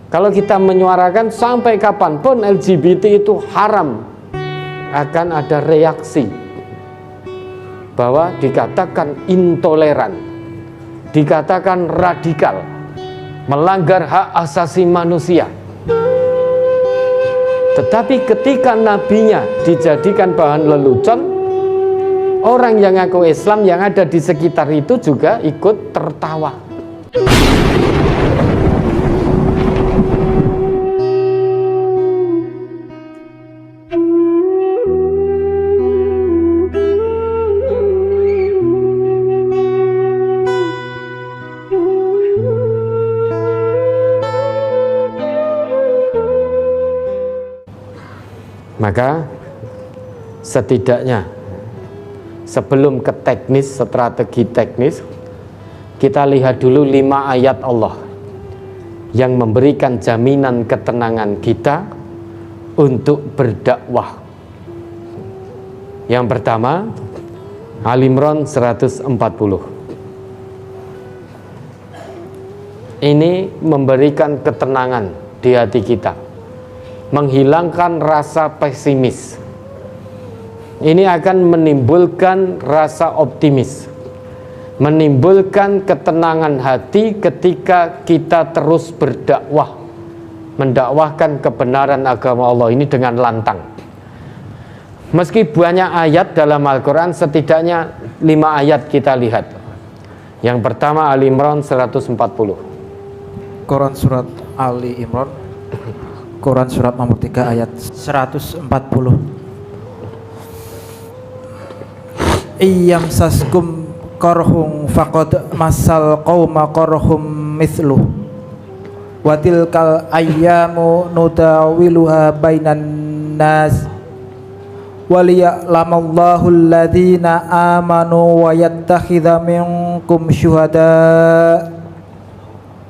Kalau kita menyuarakan sampai kapanpun LGBT itu haram, akan ada reaksi bahwa dikatakan intoleran, dikatakan radikal, melanggar hak asasi manusia. Tetapi ketika nabinya dijadikan bahan lelucon, orang yang ngaku Islam yang ada di sekitar itu juga ikut tertawa. Maka setidaknya sebelum ke teknis, strategi teknis, kita lihat dulu 5 ayat Allah yang memberikan jaminan ketenangan kita untuk berdakwah. Yang pertama, Al-Imran 140. Ini memberikan ketenangan di hati kita, menghilangkan rasa pesimis. Ini akan menimbulkan rasa optimis, menimbulkan ketenangan hati ketika kita terus berdakwah, mendakwahkan kebenaran agama Allah ini dengan lantang. Meski banyak ayat dalam Al-Quran, setidaknya 5 ayat kita lihat. Yang pertama Ali Imran 140. Quran surat Ali Imran, Quran surat nomor 3 ayat 140. Iyam saskum korhum faqad masal qauma korhum mithluh wa tilkal ayyamu nudawiluha bainan nas waliya'lamallahu alladhina amanu wa yattakhidha minkum syuhada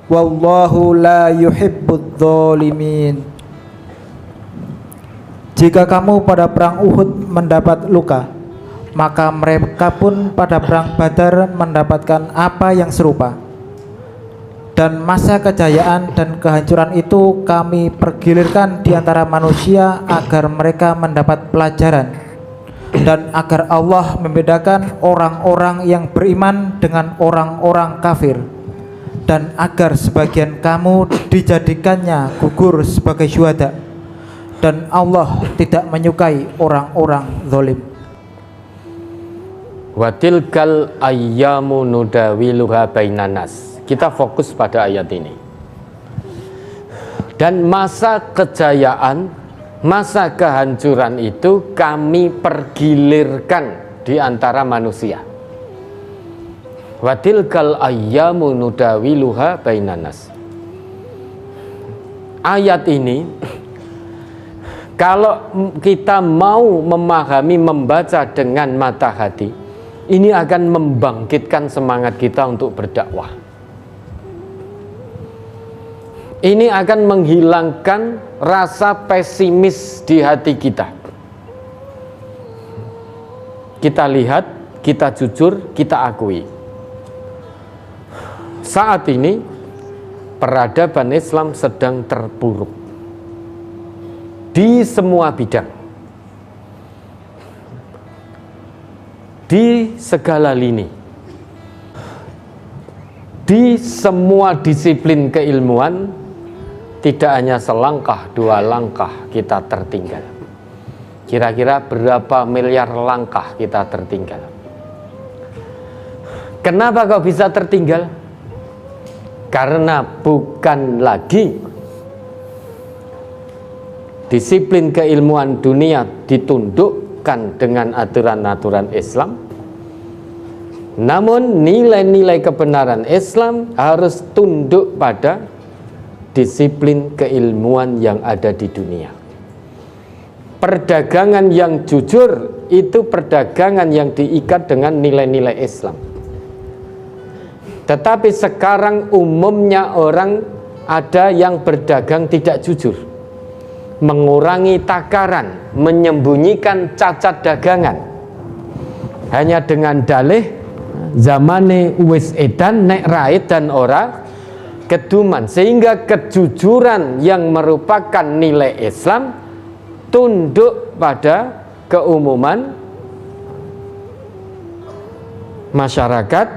wallahu la yuhibbudz zalimin. Jika kamu pada perang Uhud mendapat luka, maka mereka pun pada perang Badar mendapatkan apa yang serupa. Dan masa kejayaan dan kehancuran itu kami pergilirkan di antara manusia agar mereka mendapat pelajaran, dan agar Allah membedakan orang-orang yang beriman dengan orang-orang kafir, dan agar sebagian kamu dijadikannya gugur sebagai syuhada, dan Allah tidak menyukai orang-orang zalim. Wa tilkal ayyamu nudawiluha bainan nas. Kita fokus pada ayat ini. Dan masa kejayaan, masa kehancuran itu kami pergilirkan di antara manusia. Wa tilkal ayyamu nudawiluha bainan nas. Ayat ini, kalau kita mau memahami, membaca dengan mata hati, ini akan membangkitkan semangat kita untuk berdakwah. Ini akan menghilangkan rasa pesimis di hati kita. Kita lihat, kita jujur, kita akui. Saat ini peradaban Islam sedang terpuruk di semua bidang, di segala lini, di semua disiplin keilmuan. Tidak hanya selangkah, 2 langkah kita tertinggal. Kira-kira berapa miliar langkah kita tertinggal? Kenapa kok bisa tertinggal? Karena bukan lagi disiplin keilmuan dunia ditundukkan dengan aturan-aturan Islam, namun nilai-nilai kebenaran Islam harus tunduk pada disiplin keilmuan yang ada di dunia. Perdagangan yang jujur itu perdagangan yang diikat dengan nilai-nilai Islam. Tetapi sekarang umumnya orang ada yang berdagang tidak jujur, mengurangi takaran, menyembunyikan cacat dagangan, hanya dengan dalih zamane wis edan nek raid dan ora keduman, sehingga kejujuran yang merupakan nilai Islam tunduk pada keumuman masyarakat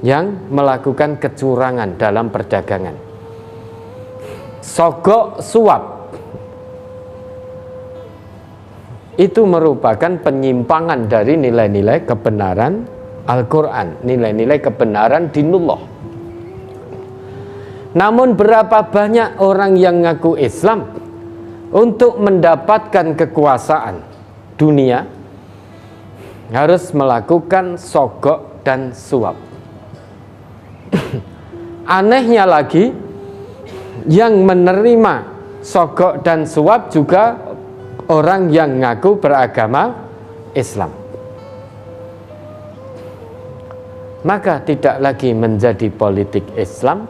yang melakukan kecurangan dalam perdagangan. Sogok suap itu merupakan penyimpangan dari nilai-nilai kebenaran Al-Quran, nilai-nilai kebenaran dinullah. Namun berapa banyak orang yang ngaku Islam untuk mendapatkan kekuasaan dunia harus melakukan sogok dan suap. Anehnya lagi, yang menerima sogok dan suap juga orang yang ngaku beragama Islam. Maka tidak lagi menjadi politik Islam,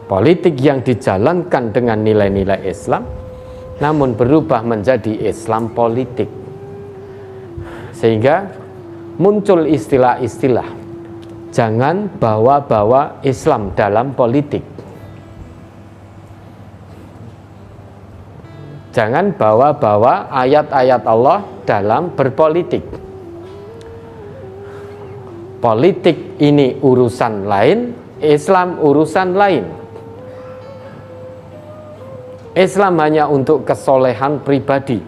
politik yang dijalankan dengan nilai-nilai Islam, namun berubah menjadi Islam politik. Sehingga muncul istilah-istilah, jangan bawa-bawa Islam dalam politik. Jangan bawa-bawa ayat-ayat Allah dalam berpolitik. Politik ini urusan lain, Islam urusan lain. Islam hanya untuk kesolehan pribadi,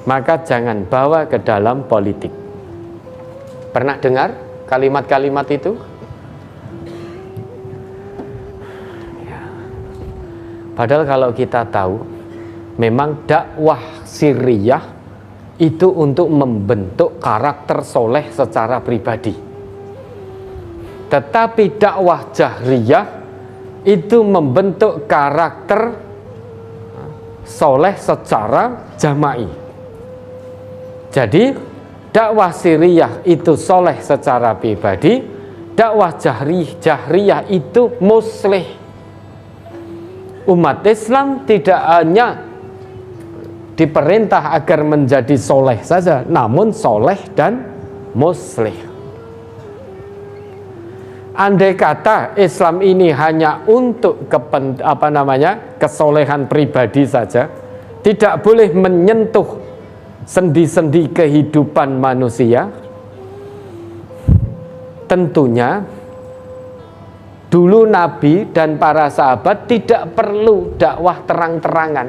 maka jangan bawa ke dalam politik. Pernah dengar kalimat-kalimat itu? Ya. Padahal kalau kita tahu, memang dakwah sirriyah itu untuk membentuk karakter soleh secara pribadi. Tetapi dakwah jahriyah itu membentuk karakter soleh secara jama'i. Jadi dakwah sirriyah itu soleh secara pribadi, dakwah jahriyah itu muslih. Umat Islam tidak hanya diperintah agar menjadi soleh saja, namun soleh dan muslih. Andai kata Islam ini hanya untuk kesolehan pribadi saja, tidak boleh menyentuh sendi-sendi kehidupan manusia, tentunya dulu Nabi dan para sahabat tidak perlu dakwah terang-terangan.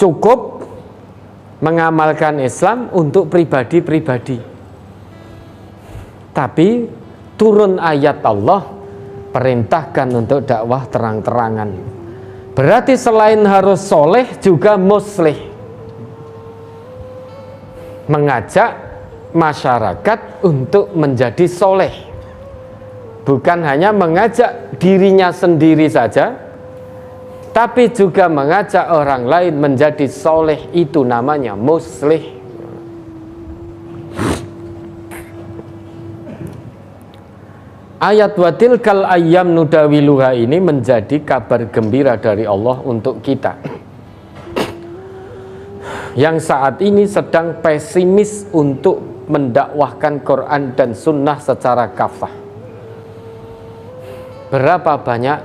Cukup mengamalkan Islam untuk pribadi-pribadi. Tapi turun ayat Allah, perintahkan untuk dakwah terang-terangan. Berarti selain harus soleh juga muslih, mengajak masyarakat untuk menjadi soleh, bukan hanya mengajak dirinya sendiri saja, tapi juga mengajak orang lain menjadi soleh. Itu namanya muslih. Ayat watilkal ayyam nudawiluha ini menjadi kabar gembira dari Allah untuk kita yang saat ini sedang pesimis untuk mendakwahkan Quran dan Sunnah secara kafah. Berapa banyak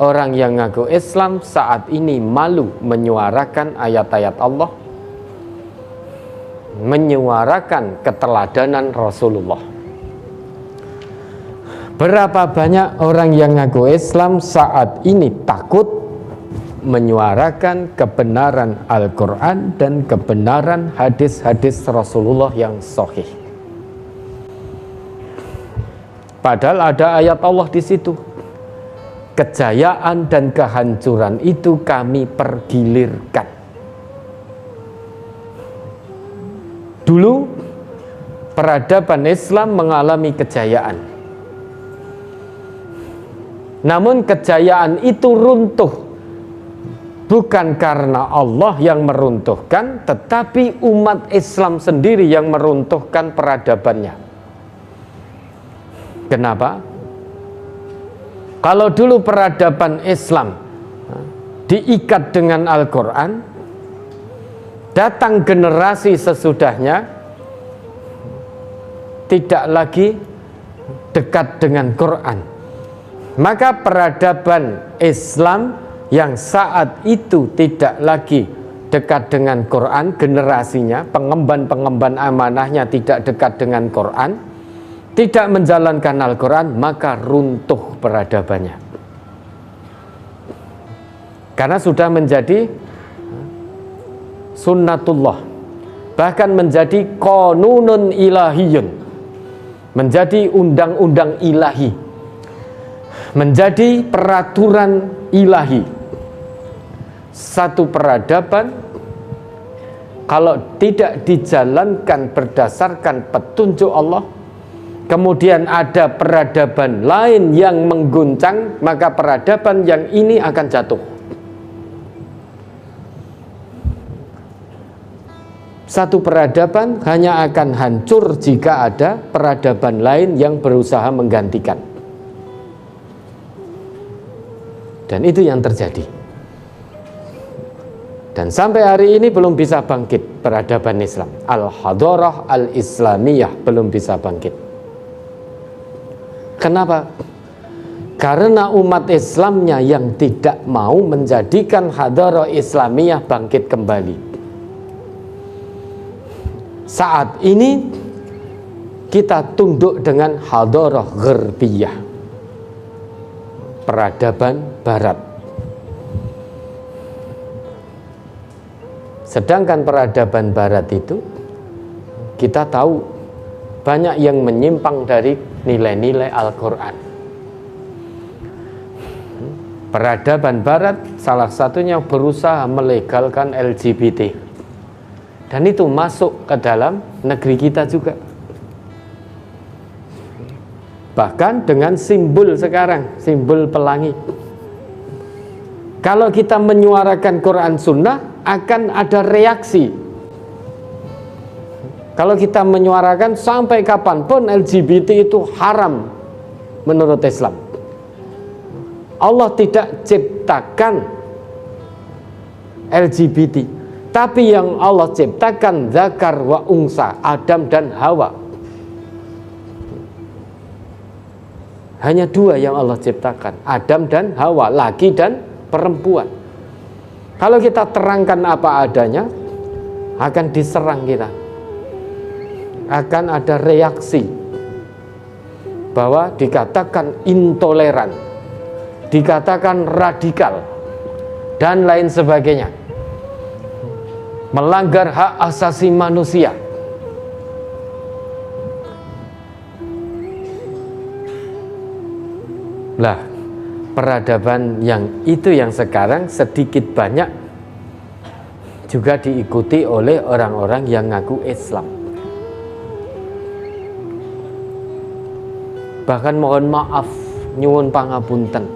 orang yang ngaku Islam saat ini malu menyuarakan ayat-ayat Allah, menyuarakan keteladanan Rasulullah. Berapa banyak orang yang ngaku Islam saat ini takut menyuarakan kebenaran Al-Quran dan kebenaran hadis-hadis Rasulullah yang sahih. Padahal ada ayat Allah di situ. Kejayaan dan kehancuran itu kami pergilirkan. Dulu peradaban Islam mengalami kejayaan. Namun kejayaan itu runtuh bukan karena Allah yang meruntuhkan, tetapi umat Islam sendiri yang meruntuhkan peradabannya. Kenapa? Kalau dulu peradaban Islam diikat dengan Al-Quran, datang generasi sesudahnya tidak lagi dekat dengan Quran. Maka peradaban Islam yang saat itu tidak lagi dekat dengan Quran, generasinya, pengemban amanahnya tidak dekat dengan Quran, tidak menjalankan Al-Quran, maka runtuh peradabannya. Karena sudah menjadi sunnatullah, bahkan menjadi qanunun ilahiyun, menjadi undang-undang ilahi, menjadi peraturan ilahi. Satu peradaban kalau tidak dijalankan berdasarkan petunjuk Allah, kemudian ada peradaban lain yang mengguncang, maka peradaban yang ini akan jatuh. Satu peradaban hanya akan hancur jika ada peradaban lain yang berusaha menggantikan. Dan itu yang terjadi. Dan sampai hari ini belum bisa bangkit peradaban Islam. Al-hadarah al-islamiyah belum bisa bangkit. Kenapa? Karena umat Islamnya yang tidak mau menjadikan hadarah islamiyah bangkit kembali. Saat ini kita tunduk dengan hadarah gharbiyah, peradaban barat. Sedangkan peradaban barat itu kita tahu banyak yang menyimpang dari nilai-nilai Al-Quran. Peradaban barat salah satunya berusaha melegalkan LGBT, dan itu masuk ke dalam negeri kita juga. Bahkan dengan simbol sekarang, simbol pelangi. Kalau kita menyuarakan Quran Sunnah, akan ada reaksi. Kalau kita menyuarakan sampai kapanpun LGBT itu haram menurut Islam. Allah tidak ciptakan LGBT, tapi yang Allah ciptakan zakar wa unsa, Adam dan Hawa. Hanya dua yang Allah ciptakan, Adam dan Hawa, laki dan perempuan. Kalau kita terangkan apa adanya, akan diserang kita. Akan ada reaksi bahwa dikatakan intoleran, dikatakan radikal, dan lain sebagainya. Melanggar hak asasi manusia. Lah, peradaban yang itu yang sekarang sedikit banyak juga diikuti oleh orang-orang yang ngaku Islam. Bahkan mohon maaf, nyuwun pangapunten,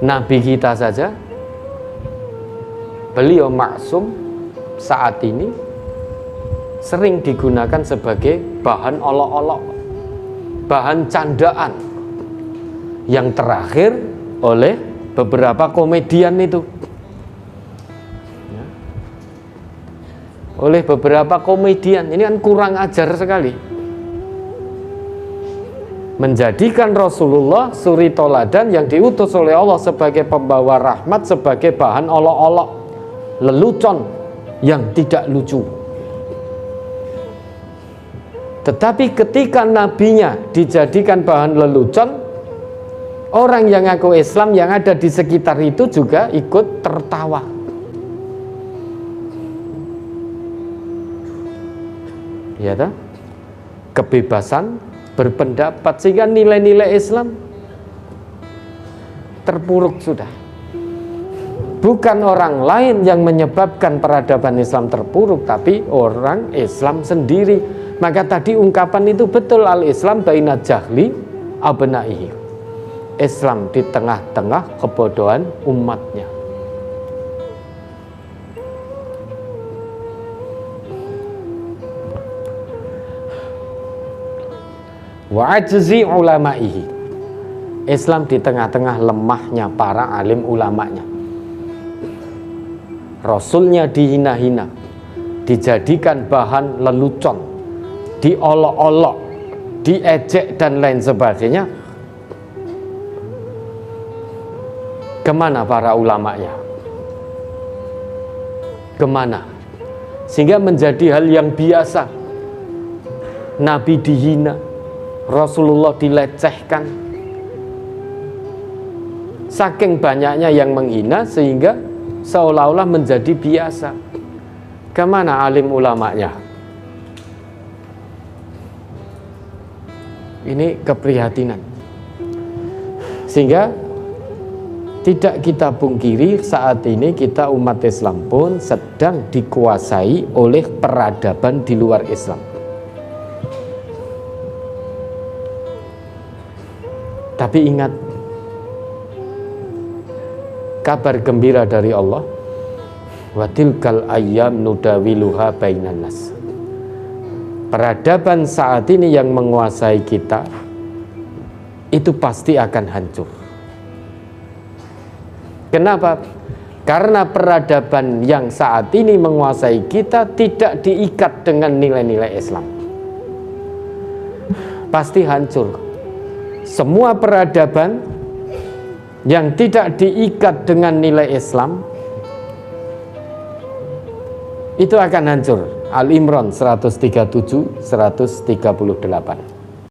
Nabi kita saja, beliau maksum, saat ini sering digunakan sebagai bahan olok-olok, bahan candaan yang terakhir oleh beberapa komedian itu, oleh beberapa komedian. Ini kan kurang ajar sekali, menjadikan Rasulullah suri toladan yang diutus oleh Allah sebagai pembawa rahmat sebagai bahan olok-olok, lelucon yang tidak lucu. Tetapi ketika nabinya dijadikan bahan lelucon, orang yang ngaku Islam yang ada di sekitar itu juga ikut tertawa. Ya toh? Kebebasan berpendapat, sehingga nilai-nilai Islam terpuruk sudah. Bukan orang lain yang menyebabkan peradaban Islam terpuruk, tapi orang Islam sendiri. Maka tadi ungkapan itu betul, al-Islam baina jahli abnaihi. Islam di tengah-tengah kebodohan umatnya. Wa ajzi ulamaihi. Islam di tengah-tengah lemahnya para alim ulamanya. Rasulnya dihina-hina, dijadikan bahan lelucon, diolok-olok, diejek dan lain sebagainya, kemana para ulamanya? Kemana? Sehingga menjadi hal yang biasa. Nabi dihina, Rasulullah dilecehkan. Saking banyaknya yang menghina sehingga seolah-olah menjadi biasa. Kemana alim ulamanya? Ini keprihatinan. Sehingga tidak kita pungkiri saat ini kita umat Islam pun sedang dikuasai oleh peradaban di luar Islam. Tapi ingat, kabar gembira dari Allah, wa tilkal ayyam nudawiluha bainan nas. Peradaban saat ini yang menguasai kita itu pasti akan hancur. Kenapa? Karena peradaban yang saat ini menguasai kita tidak diikat dengan nilai-nilai Islam. Pasti hancur. Semua peradaban yang tidak diikat dengan nilai Islam itu akan hancur. Al-Imran 137, 138.